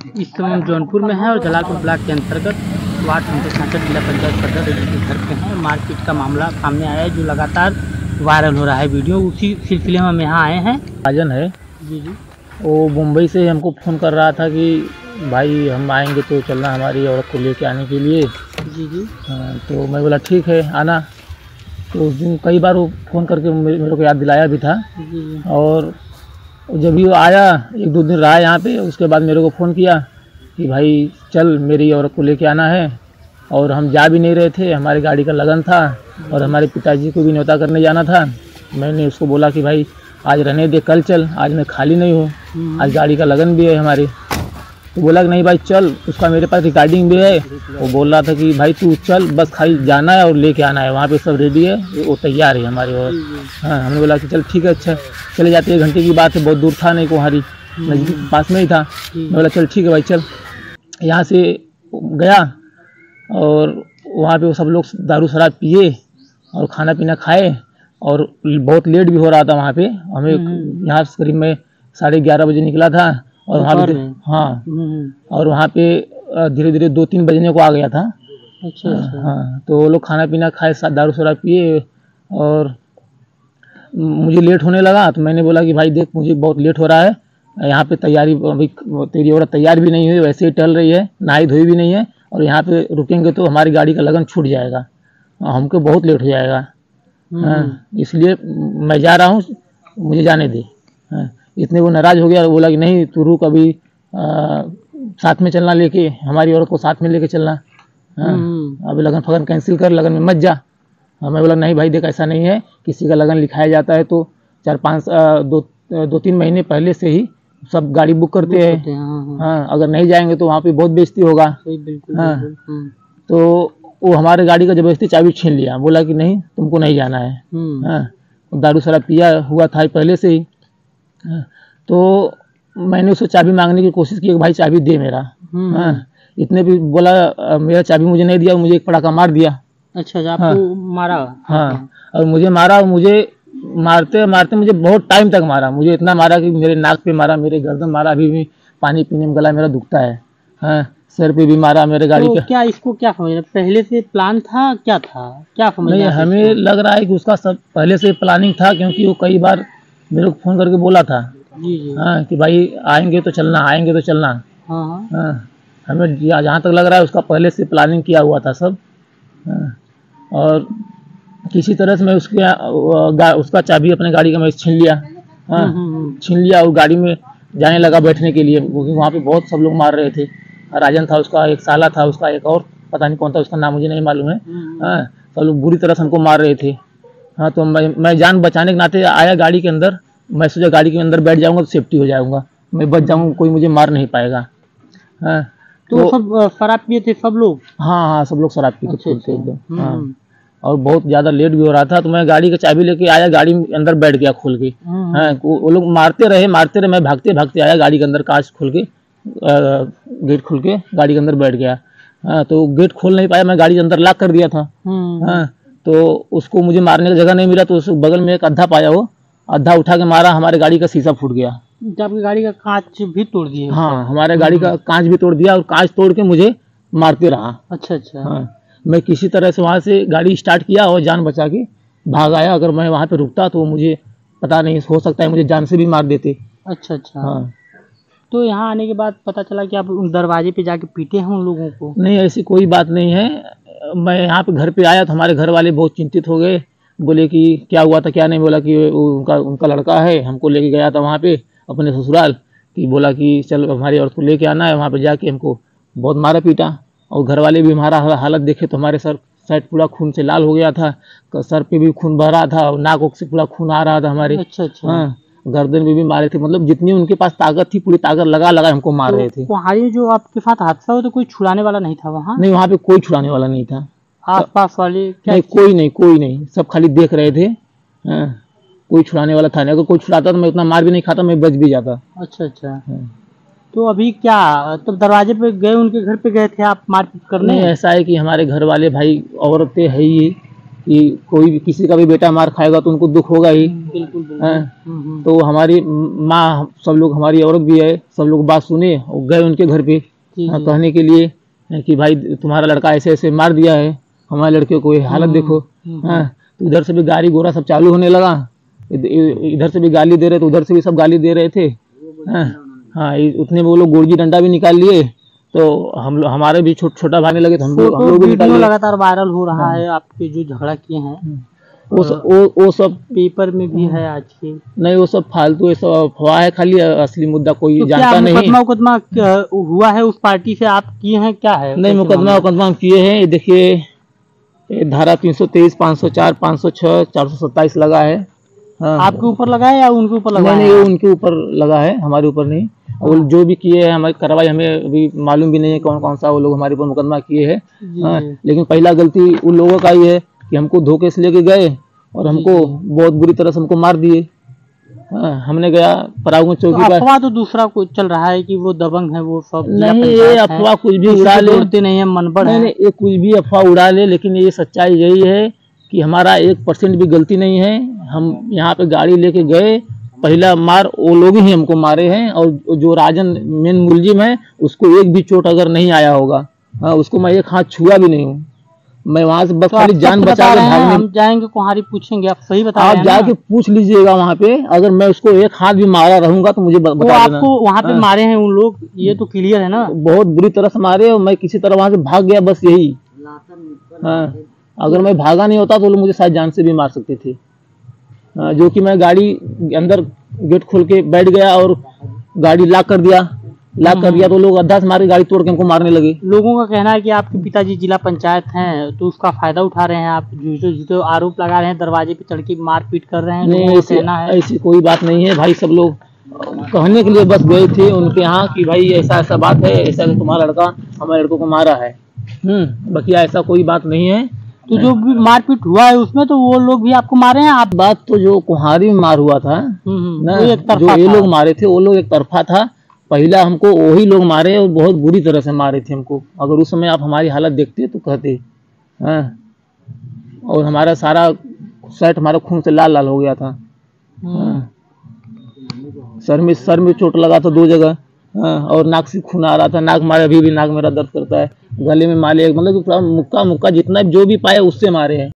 इस समय हम जौनपुर में हैं और जलालपुर ब्लॉक के अंतर्गत वार्ड संख्या 66 जिला पंचायत सदस्य के घर पे हैं। मारपीट का मामला सामने आया है जो लगातार वायरल हो रहा है वीडियो, उसी सिलसिले में हम यहाँ आए हैं। राजन है जी जी। वो मुंबई से हमको फ़ोन कर रहा था कि भाई हम आएंगे तो चलना हमारी औरत को लेके आने के लिए। जी जी। तो मैं बोला ठीक है आना। तो उस दिन कई बार वो फ़ोन करके मेरे को याद दिलाया भी था। जी। और जब भी वो आया 1-2 दिन रहा यहाँ पे, उसके बाद मेरे को फ़ोन किया कि भाई चल मेरी औरत को लेके आना है। और हम जा भी नहीं रहे थे, हमारी गाड़ी का लगन था और हमारे पिताजी को भी न्योता करने जाना था। मैंने उसको बोला कि भाई आज रहने दे, कल चल, आज मैं खाली नहीं हूँ, आज गाड़ी का लगन भी है हमारी। तो बोला कि नहीं भाई चल, उसका मेरे पास रिकॉर्डिंग भी है। वो बोल रहा था कि भाई तू चल, बस खाली जाना है और लेके आना है, वहाँ पे सब रेडी है, वो तैयार है हमारी और। हाँ, हमने बोला कि चल ठीक है, अच्छा चले जाते। 1 घंटे की बात है, बहुत दूर था नहीं, कोहारी नजदीक पास में ही था। मैं बोला चल ठीक है भाई चल। यहाँ से गया और वहाँ पे वो सब लोग दारू शराब पिए और खाना पीना खाए और बहुत लेट भी हो रहा था वहाँ पे। हमें यहाँ से करीब मैं 11:30 बजे निकला था और वहाँ पे हाँ, और वहाँ पे धीरे धीरे 2-3 बजने को आ गया था। अच्छा अच्छा। हाँ, तो वो लोग खाना पीना खाए, साथ दारू शराब पिए और मुझे लेट होने लगा। तो मैंने बोला कि भाई देख मुझे बहुत लेट हो रहा है, यहाँ पे तैयारी अभी तेरी औरत तैयार भी नहीं हुई, वैसे ही टहल रही है, नहाई धोई भी नहीं है, और यहाँ पे रुकेंगे तो हमारी गाड़ी का लगन छूट जाएगा, हमको बहुत लेट हो जाएगा। हाँ, इसलिए मैं जा रहा हूँ, मुझे जाने दे। हाँ, इतने वो नाराज़ हो गया, बोला कि नहीं तू रुक, अभी साथ में चलना, लेके हमारी औरत को साथ में लेके चलना। हाँ, अभी लगन फगन कैंसिल कर, लगन में मत जा। हाँ, मैं बोला नहीं भाई देख ऐसा नहीं है, किसी का लगन लिखाया जाता है तो 2-3 महीने पहले से ही सब गाड़ी बुक करते हैं। हाँ, अगर नहीं जाएंगे तो वहाँ पे बहुत बेइज्जती होगा। हाँ, तो वो हमारे गाड़ी का जबरदस्ती चाबी छीन लिया, बोला कि नहीं तुमको नहीं जाना है। हाँ, दारू शराब पिया हुआ था पहले से ही। हाँ, तो मैंने उससे चाबी मांगने की कोशिश की कि भाई चाबी दे मेरा। हाँ, इतने भी बोला मेरा चाबी मुझे नहीं दिया, मुझे एक पटाखा मार दिया। अच्छा, आपको मारा? हाँ, और मुझे मारा, और मुझे मारते मारते मुझे बहुत टाइम तक मारा। मुझे इतना मारा कि मेरे नाक पे मारा, मेरे गर्दन मारा, अभी भी पानी पीने में गला मेरा दुखता है। हाँ, सर पे भी मारा मेरे गाड़ी तो पे। क्या इसको क्या समझ, पहले से प्लान था, क्या था, क्या समझ? नहीं, हमें लग रहा है कि उसका सब पहले से प्लानिंग था, क्योंकि वो कई बार मेरे को फ़ोन करके बोला था। जी जी। हाँ, कि भाई आएंगे तो चलना, आएंगे तो चलना। हाँ हाँ, हमें जहाँ तक लग रहा है उसका पहले से प्लानिंग किया हुआ था सब। हाँ, और किसी तरह से मैं उसका चाबी अपने गाड़ी का मैं छीन लिया। हाँ, छीन लिया और गाड़ी में जाने लगा बैठने के लिए, क्योंकि वहाँ पे बहुत सब लोग मार रहे थे। राजन था उसका, एक साला था उसका, एक और पता नहीं कौन था, उसका नाम मुझे नहीं मालूम है। हाँ, सब लोग बुरी तरह से हमको मार रहे थे। हाँ, तो मैं जान बचाने के नाते आया गाड़ी के अंदर। मैं सोचा गाड़ी के अंदर बैठ जाऊँगा तो सेफ्टी हो जाऊँगा, मैं बच जाऊँगा, कोई मुझे मार नहीं पाएगा। हाँ, तो सब शराब पिए थे सब लोग? हाँ हाँ, सब लोग शराब पी के थे एकदम। हाँ, और बहुत ज़्यादा लेट भी हो रहा था, तो मैं गाड़ी का चाबी लेके आया, गाड़ी के अंदर बैठ गया खोल के। हाँ, वो लोग मारते रहे, मैं भागते भागते आया गाड़ी के अंदर, कांच खोल के, गेट खोल के गाड़ी के अंदर बैठ गया। हाँ, तो गेट खोल नहीं पाया, मैं गाड़ी के अंदर लॉक कर दिया था। हाँ, तो उसको मुझे मारने की जगह नहीं मिला, तो उस बगल में एक अद्धा पाया, वो अद्धा उठा के मारा, हमारे गाड़ी का शीशा फूट गया। आपकी गाड़ी का कांच भी तोड़ दिया? हाँ, हमारे गाड़ी का कांच भी तोड़ दिया और कांच तोड़ के मुझे मारते रहा। अच्छा अच्छा। हाँ, मैं किसी तरह से वहाँ से गाड़ी स्टार्ट किया और जान बचा के भाग आया। अगर मैं वहाँ पे रुकता तो मुझे पता नहीं, हो सकता है मुझे जान से भी मार देते। अच्छा अच्छा। हाँ, तो यहाँ आने के बाद पता चला कि आप दरवाजे पे जाके पीटे हैं उन लोगों को? नहीं, ऐसी कोई बात नहीं है। मैं यहाँ पे घर पे आया तो हमारे घर वाले बहुत चिंतित हो गए, बोले कि क्या हुआ था क्या नहीं। बोला कि उनका लड़का है, हमको लेके गया था वहाँ पे अपने ससुराल, कि बोला कि चल हमारी औरत को लेके आना है। वहाँ पे जाके हमको बहुत मारा पीटा, और घर वाले भी हमारा हालत देखे तो हमारे सर साइड पूरा खून से लाल हो गया था, सर पे भी खून बह रहा था और नाक से पूरा खून आ रहा था हमारे। अच्छा अच्छा। हाँ, गर्दन में भी मारे थे, मतलब जितनी उनके पास ताकत थी पूरी ताकत लगा लगा हमको मार रहे थे। वहाँ जो आपके साथ हादसा हुआ तो कोई छुड़ाने वाला नहीं था वहाँ? नहीं, वहाँ पे कोई छुड़ाने वाला नहीं था। आस पास वाले क्या? नहीं, कोई नहीं, सब खाली देख रहे थे। हाँ, कोई छुड़ाने वाला था नहीं। अगर कोई छुड़ाता तो मैं उतना मार भी नहीं खाता, मैं बच भी जाता। अच्छा अच्छा। तो अभी क्या, तब दरवाजे पे गए, उनके घर पे गए थे आप मारपीट करने? नहीं, ऐसा है कि हमारे घर वाले भाई औरतें है ही, कि कोई भी किसी का भी बेटा मार खाएगा तो उनको दुख होगा ही। बिल्कुल बिल्कुल। हाँ, तो हमारी माँ, सब लोग, हमारी औरत भी है, सब लोग बात सुने और गए उनके घर पे जी, जी। कहने के लिए कि भाई तुम्हारा लड़का ऐसे ऐसे मार दिया है, हमारे लड़के को ये हालत देखो। हाँ, तो इधर से भी गाड़ी घोड़ा सब चालू होने लगा, इधर से भी गाली दे रहे थे, उधर से भी सब गाली दे रहे थे। हाँ, उतने में वो लोग गोरजी डंडा भी निकाल लिए, तो हमारे भी छोटा भागने लगे, तो हम लोग भी निकाल लिए। लगातार वायरल हो रहा है आपके जो झगड़ा किए हैं, वो सब पेपर में भी है आज के। नहीं, वो सब फालतू, ये सब अफवाह है, खाली असली मुद्दा कोई तो जानता नहीं। मुकदमा हुआ है उस पार्टी से, आप किए हैं, क्या है? नहीं, मुकदमा हम किए हैं। ये देखिए, धारा 323, 504, 506, 427 लगा है। हाँ, आपके ऊपर लगा है या उनके ऊपर लगा है? नहीं, उनके ऊपर लगा है, हमारे ऊपर नहीं। और जो भी किए हैं हमारी कार्रवाई, हमें अभी मालूम भी नहीं है कौन कौन सा वो लोग हमारे ऊपर मुकदमा किए हैं। लेकिन पहला गलती उन लोगों का ही है कि हमको धोखे से लेके गए और हमको बहुत बुरी तरह से हमको मार दिए। हमने गया परागपुर चौकी पर। अफवाह तो दूसरा कुछ चल रहा है कि वो दबंग है, वो सब नहीं, ये अफवाह कुछ भी उड़ा ले, नहीं है, मनबड़ है। नहीं, ये कुछ भी अफवाह उड़ा ले, लेकिन ये सच्चाई यही है कि हमारा 1% भी गलती नहीं है। हम यहाँ पे गाड़ी लेके गए, पहला मार वो लोग ही हमको मारे हैं, और जो राजन मेन मुलजिम है उसको एक भी चोट अगर नहीं आया होगा, उसको मैं एक हाथ छुआ भी नहीं हूँ। मैं वहाँ से बस खाली जान बचा के भागने। हम जाएंगे कुहारी, पूछेंगे, आप सही बता रहे हैं। आप जाके पूछ लीजिएगा वहाँ पे, अगर मैं उसको एक हाथ भी मारा रहूंगा तो मुझे बता देना। आपको वहाँ पे मारे हैं उन लोग, ये तो क्लियर है ना? बहुत बुरी तरह से मारे, और मैं किसी तरह वहाँ से भाग गया, बस यही। हाँ, अगर मैं भागा नहीं होता तो लोग मुझे शायद जान से भी मार सकते थे। जो कि मैं गाड़ी अंदर गेट खोल के बैठ गया और गाड़ी लॉक कर दिया, तो लोग अद्धा से मार के गाड़ी तोड़ के हमको मारने लगे। लोगों का कहना है कि आपके पिताजी जिला पंचायत हैं, तो उसका फायदा उठा रहे हैं आप, जो आरोप लगा रहे हैं, दरवाजे पे चढ़ के मारपीट कर रहे हैं। नहीं, ऐसी कोई बात नहीं है भाई, सब लोग कहने के लिए बस गए थे उनके यहाँ कि भाई ऐसा ऐसा बात है, ऐसा तुम्हारा लड़का हमारे लड़कों को मारा है। बाकी ऐसा कोई बात नहीं है। तो जो भी मारपीट हुआ है उसमें तो वो लोग भी आपको मारे हैं? आप बात तो जो कुहारी में मार हुआ था ना, जो ये लोग मारे थे वो लोग एक तरफा था। पहला हमको वही लोग मारे और बहुत बुरी तरह से मारे थे हमको। अगर उस समय आप हमारी हालत देखते तो कहते। और हमारा सारा शर्ट हमारा खून से लाल लाल हो गया था। सर में चोट लगा था 2 जगह, और नाक से खून आ रहा था। नाक मारे, अभी भी नाक मेरा दर्द करता है। गले में मारे, मतलब मुक्का जितना जो भी पाए उससे मारे हैं।